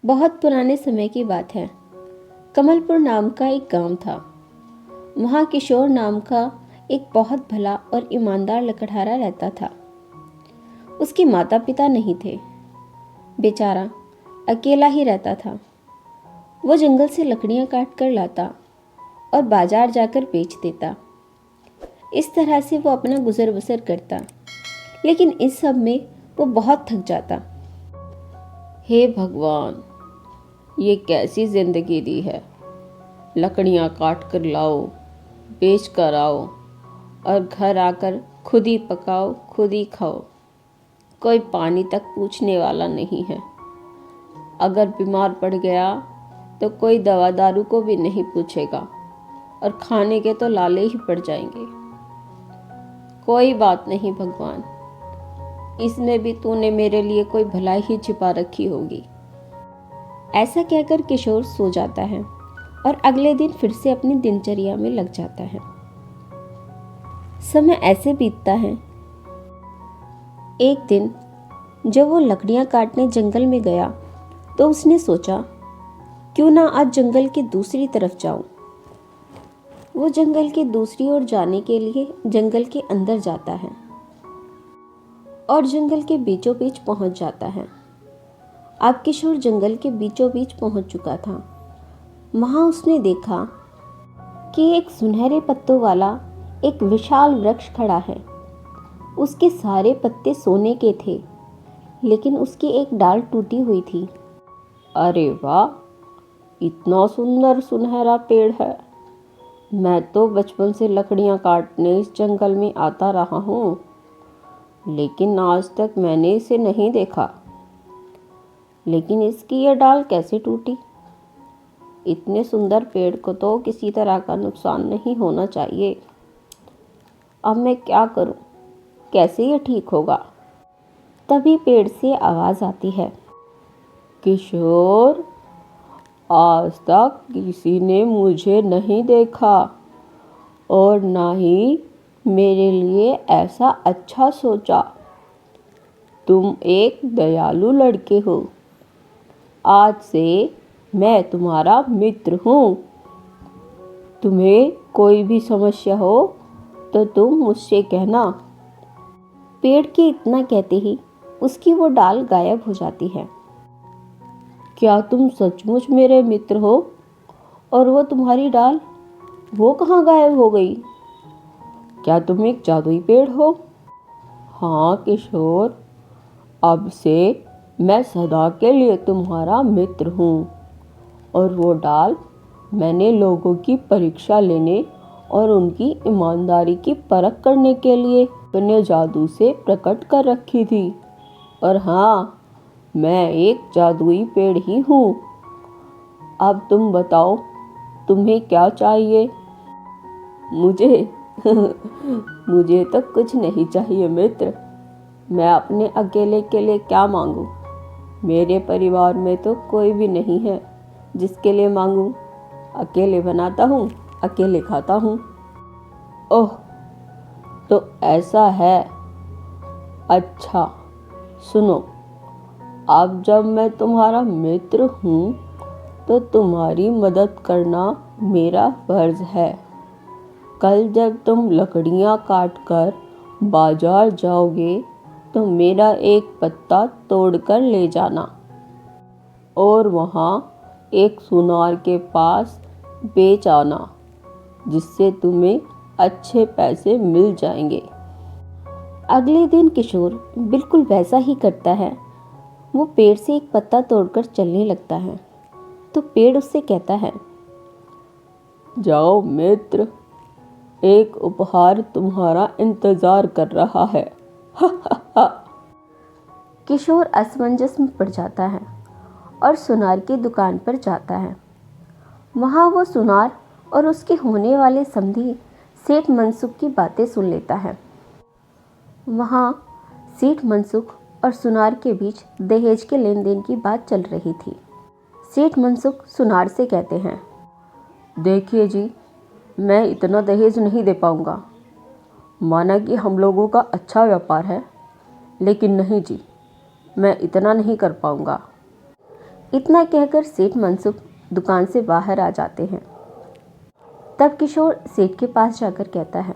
बहुत पुराने समय की बात है। कमलपुर नाम का एक गांव था। वहाँ किशोर नाम का एक बहुत भला और ईमानदार लकड़हारा रहता था। उसके माता पिता नहीं थे। बेचारा अकेला ही रहता था। वो जंगल से लकड़ियाँ काट कर लाता और बाजार जाकर बेच देता। इस तरह से वो अपना गुजर बसर करता। लेकिन इस सब में वो बहुत थक जाता। हे भगवान, ये कैसी जिंदगी दी है। लकड़ियाँ काट कर लाओ, बेच कर आओ और घर आकर खुद ही पकाओ, खुद ही खाओ। कोई पानी तक पूछने वाला नहीं है। अगर बीमार पड़ गया तो कोई दवा दारू को भी नहीं पूछेगा और खाने के तो लाले ही पड़ जाएंगे। कोई बात नहीं भगवान, इसमें भी तूने मेरे लिए कोई भलाई ही छिपा रखी होगी। ऐसा कहकर किशोर सो जाता है और अगले दिन फिर से अपनी दिनचर्या में लग जाता है। समय ऐसे बीतता है। एक दिन जब वो लकड़ियां काटने जंगल में गया तो उसने सोचा, क्यों ना आज जंगल की दूसरी तरफ जाऊं। वो जंगल की दूसरी ओर जाने के लिए जंगल के अंदर जाता है और जंगल के बीचों बीच पहुंच जाता है। अब किशोर जंगल के बीचों बीच पहुंच चुका था। वहां उसने देखा कि एक सुनहरे पत्तों वाला एक विशाल वृक्ष खड़ा है। उसके सारे पत्ते सोने के थे, लेकिन उसकी एक डाल टूटी हुई थी। अरे वाह, इतना सुंदर सुनहरा पेड़ है। मैं तो बचपन से लकड़ियां काटने इस जंगल में आता रहा हूँ, लेकिन आज तक मैंने इसे नहीं देखा। लेकिन इसकी यह डाल कैसे टूटी? इतने सुंदर पेड़ को तो किसी तरह का नुकसान नहीं होना चाहिए। अब मैं क्या करूं? कैसे ये ठीक होगा? तभी पेड़ से आवाज आती है, किशोर, आज तक किसी ने मुझे नहीं देखा और ना ही मेरे लिए ऐसा अच्छा सोचा। तुम एक दयालु लड़के हो। आज से मैं तुम्हारा मित्र हूँ। तुम्हें कोई भी समस्या हो तो तुम मुझसे कहना। पेड़ के इतना कहते ही उसकी वो डाल गायब हो जाती है। क्या तुम सचमुच मेरे मित्र हो? और वो तुम्हारी डाल, वो कहाँ गायब हो गई? क्या तुम एक जादुई पेड़ हो? हाँ किशोर, अब से मैं सदा के लिए तुम्हारा मित्र हूँ। और वो डाल मैंने लोगों की परीक्षा लेने और उनकी ईमानदारी की परख करने के लिए अपने जादू से प्रकट कर रखी थी। और हाँ, मैं एक जादुई पेड़ ही हूँ। अब तुम बताओ, तुम्हें क्या चाहिए? मुझे मुझे तो कुछ नहीं चाहिए मित्र। मैं अपने अकेले के लिए क्या मांगूं? मेरे परिवार में तो कोई भी नहीं है जिसके लिए मांगूं। अकेले बनाता हूँ, अकेले खाता हूँ। ओह, तो ऐसा है। अच्छा सुनो, अब जब मैं तुम्हारा मित्र हूँ तो तुम्हारी मदद करना मेरा फर्ज है। कल जब तुम लकड़ियाँ काट कर बाजार जाओगे तो मेरा एक पत्ता तोड़कर ले जाना और वहाँ एक सुनार के पास बेच आना, जिससे तुम्हें अच्छे पैसे मिल जाएंगे। अगले दिन किशोर बिल्कुल वैसा ही करता है। वो पेड़ से एक पत्ता तोड़कर चलने लगता है तो पेड़ उससे कहता है, जाओ मित्र, एक उपहार तुम्हारा इंतजार कर रहा है। किशोर असमंजस में पड़ जाता है और सुनार की दुकान पर जाता है। वहाँ वो सुनार और उसके होने वाले समधी सेठ मनसुख की बातें सुन लेता है। वहाँ सेठ मनसुख और सुनार के बीच दहेज के लेन देन की बात चल रही थी। सेठ मनसुख सुनार से कहते हैं, देखिए जी, मैं इतना दहेज नहीं दे पाऊँगा। माना कि हम लोगों का अच्छा व्यापार है, लेकिन नहीं जी, मैं इतना नहीं कर पाऊँगा। इतना कहकर सेठ मनसुख दुकान से बाहर आ जाते हैं। तब किशोर सेठ के पास जाकर कहता है,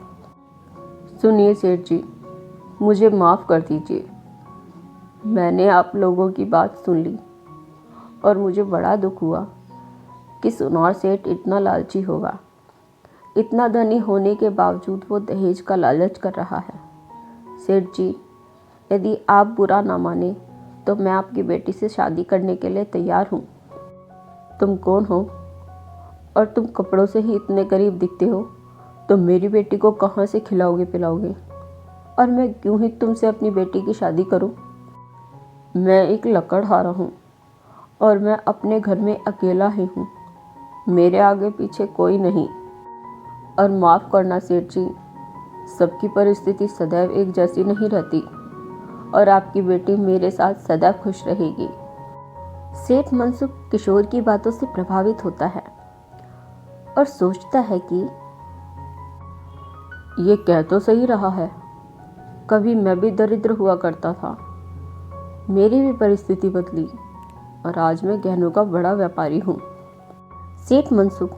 सुनिए सेठ जी, मुझे माफ़ कर दीजिए। मैंने आप लोगों की बात सुन ली और मुझे बड़ा दुख हुआ कि सुनार सेठ इतना लालची होगा। इतना धनी होने के बावजूद वो दहेज का लालच कर रहा है। सेठ जी, यदि आप बुरा ना माने तो मैं आपकी बेटी से शादी करने के लिए तैयार हूँ। तुम कौन हो और तुम कपड़ों से ही इतने गरीब दिखते हो, तो मेरी बेटी को कहाँ से खिलाओगे पिलाओगे, और मैं क्यों ही तुमसे अपनी बेटी की शादी करूं? मैं एक लकड़हारा हूँ और मैं अपने घर में अकेला ही हूँ। मेरे आगे पीछे कोई नहीं। और माफ़ करना सेठ जी, सबकी परिस्थिति सदैव एक जैसी नहीं रहती और आपकी बेटी मेरे साथ सदा खुश रहेगी। सेठ मनसुख किशोर की बातों से प्रभावित होता है और सोचता है कि ये कह तो सही रहा है, कभी मैं भी दरिद्र हुआ करता था, मेरी भी परिस्थिति बदली और आज मैं गहनों का बड़ा व्यापारी हूँ। सेठ मनसुख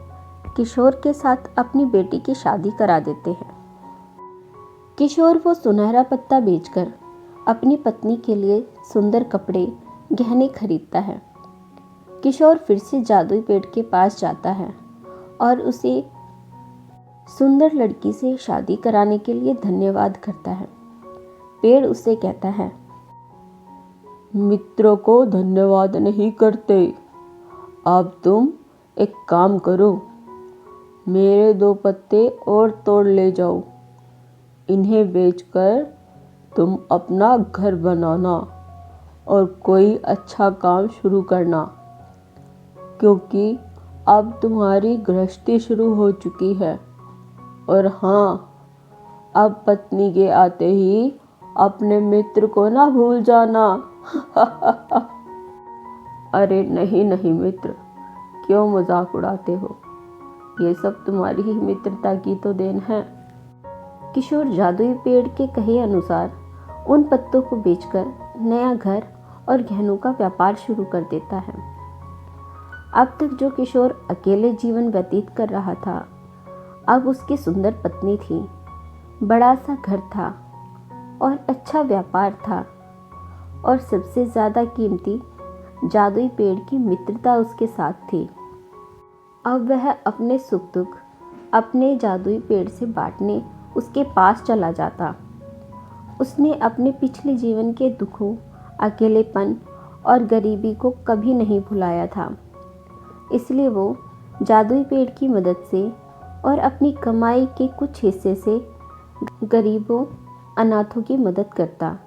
किशोर के साथ अपनी बेटी की शादी करा देते हैं। किशोर वो सुनहरा पत्ता बेचकर अपनी पत्नी के लिए सुंदर कपड़े गहने खरीदता है। किशोर फिर से जादुई पेड़ के पास जाता है और उसे सुंदर लड़की से शादी कराने के लिए धन्यवाद करता है। पेड़ उससे कहता है, मित्रों को धन्यवाद नहीं करते। अब तुम एक काम करो, मेरे 2 पत्ते और तोड़ ले जाओ। इन्हें बेचकर तुम अपना घर बनाना और कोई अच्छा काम शुरू करना, क्योंकि अब तुम्हारी गृहस्थी शुरू हो चुकी है। और हाँ, अब पत्नी के आते ही अपने मित्र को ना भूल जाना। अरे नहीं नहीं मित्र, क्यों मजाक उड़ाते हो? ये सब तुम्हारी ही मित्रता की तो देन है। किशोर जादुई पेड़ के कहे अनुसार उन पत्तों को बेचकर नया घर और गहनों का व्यापार शुरू कर देता है। अब तक जो किशोर अकेले जीवन व्यतीत कर रहा था, अब उसकी सुंदर पत्नी थी, बड़ा सा घर था और अच्छा व्यापार था, और सबसे ज़्यादा कीमती जादुई पेड़ की मित्रता उसके साथ थी। अब वह अपने सुख दुख अपने जादुई पेड़ से बांटने उसके पास चला जाता। उसने अपने पिछले जीवन के दुखों, अकेलेपन और गरीबी को कभी नहीं भुलाया था। इसलिए वो जादुई पेड़ की मदद से और अपनी कमाई के कुछ हिस्से से गरीबों, अनाथों की मदद करता।